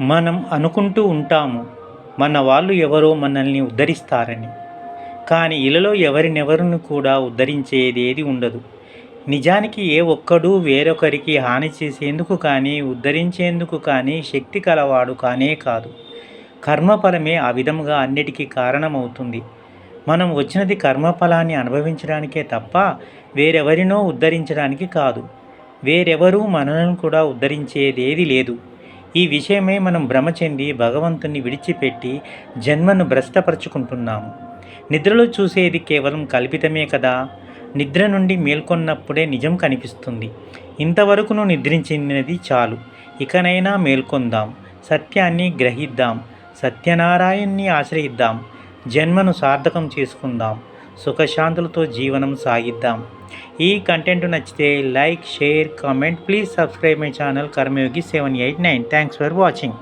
మనం అనుకుంటూ ఉంటాము మన వాళ్ళు ఎవరో మనల్ని ఉద్ధరిస్తారని. కానీ ఇలలో ఎవరినెవరిని కూడా ఉద్ధరించేది ఏది ఉండదు. నిజానికి ఏ ఒక్కడూ వేరొకరికి హాని చేసేందుకు కానీ ఉద్ధరించేందుకు కానీ శక్తి కలవాడు కానే కాదు. కర్మఫలమే ఆ విధముగా అన్నిటికీ కారణమవుతుంది. మనం వచ్చినది కర్మఫలాన్ని అనుభవించడానికే తప్ప వేరెవరినో ఉద్ధరించడానికి కాదు. వేరెవరూ మనలను కూడా ఉద్ధరించేదేది లేదు. ఈ విషయమే మనం భ్రమ చెంది భగవంతుని విడిచిపెట్టి జన్మను భ్రష్టపరుచుకుంటున్నాము. నిద్రలో చూసేది కేవలం కల్పితమే కదా. నిద్ర నుండి మేల్కొన్నప్పుడే నిజం కనిపిస్తుంది. ఇంతవరకును నిద్రించినది చాలు. ఇకనైనా మేల్కొందాం, సత్యాన్ని గ్రహిద్దాం, సత్యనారాయణ్ణి ఆశ్రయిద్దాం, జన్మను సార్థకం చేసుకుందాం, సుఖశాంతులతో జీవనం సాగిద్దాం. ఈ కంటెంట్ నచ్చితే like, share, comment. Please subscribe my channel Karmayogi 789. Thanks for watching.